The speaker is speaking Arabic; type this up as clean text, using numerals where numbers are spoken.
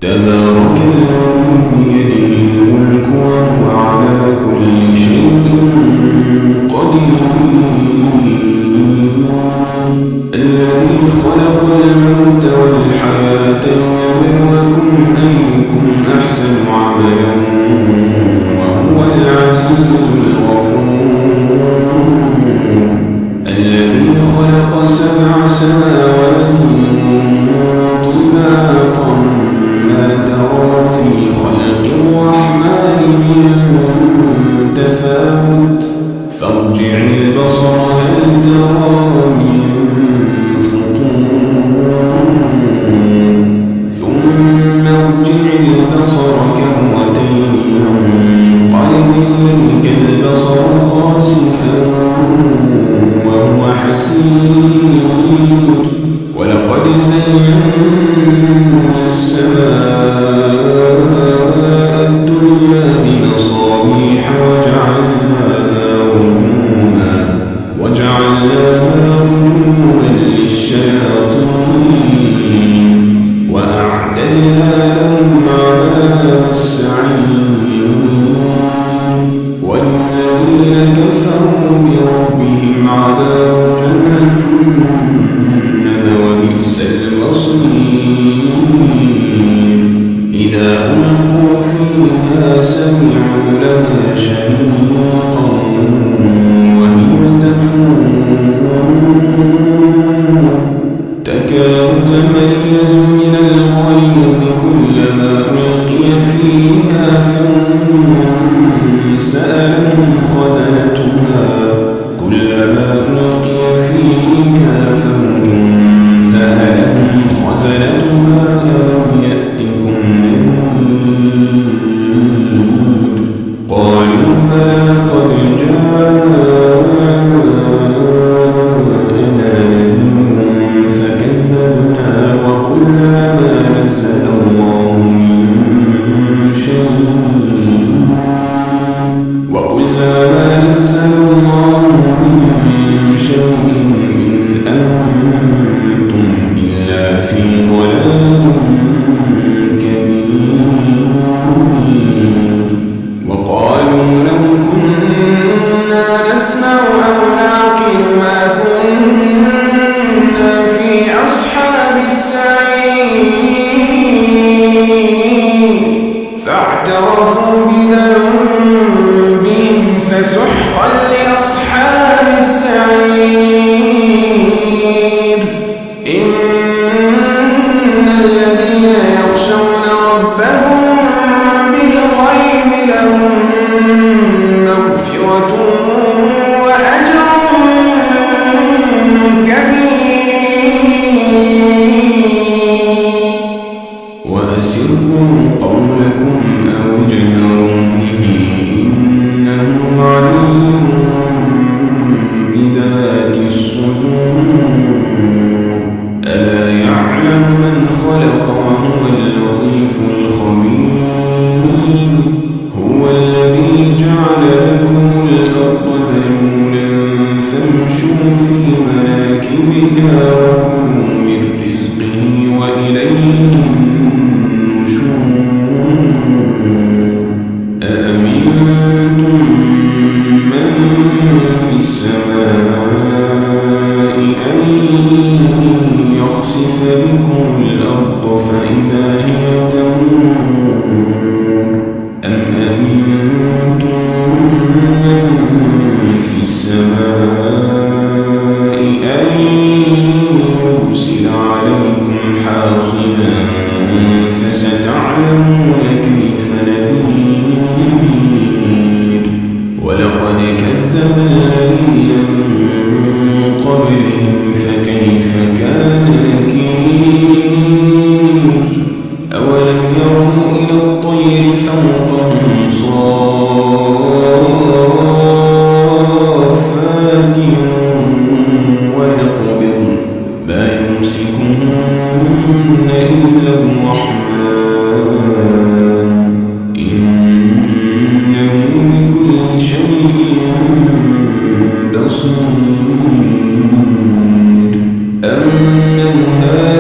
تبارك الذي بيده الملك وهو على كل شيء قدير الذي خلق الموت والحياة ليبلوكم أيكم أحسن عملا وهو العزيز الغفور الذي خلق 7 سماوات طباقا ما ترى في خلق الرحمن من تفاوت فارجع البصر هل ترى من ثم ارجع البصر كرتين ينقلب إليك البصر خاسئا وهو حسير ولقد زينا السماء الدنيا بمصابيح وجعلناها رجوما للشياطين وأعتدنا لهم عذاب السعير والذين كفروا بربهم عذاب جهنم وبئس المصير إذا ألقوا فيها سمعوا لها شهيقا وهي تفور تكاد تميز من الغيظ كلما ألقي فيها فوج سألهم خزنتها ألم يأتكم نذير قالوا بلى قد جاءنا نذير فكذبنا وقلنا ما نزل الله من شيء إن أنتم إلا في ضلال كبير وقالوا لو كنا نسمع أو نعقل ما كنا في أصحاب السعير فاعترفوا بذنبهم فسحقا لأصحاب السعير إن الذين يخشون ربهم بالغيب لهم مغفرة وأجر كبير وأسروا قولكم أو اجهروا به إنه عليم بذات الصدور ألا يعلم من خلق وهو اللطيف الخبير هو الذي جعل لكم الأرض ذلولا فامشوا في مناكبها وكلوا من رزقه وإليه النشور أأمنتم من في السماء أن يخسف بكم الأرض فإذا هي تمور أم أمنتم من في السماء أن يرسل عليكم حاصبا فستعلمون كيف نذير ولقد كذب الذين من قبلهم فكيف كان نكير أولم يروا إلى الطير فوقهم صافات ويقبضن ما يمسكهن إلا الرحمن إنه بكل شيء بصير أمن هذا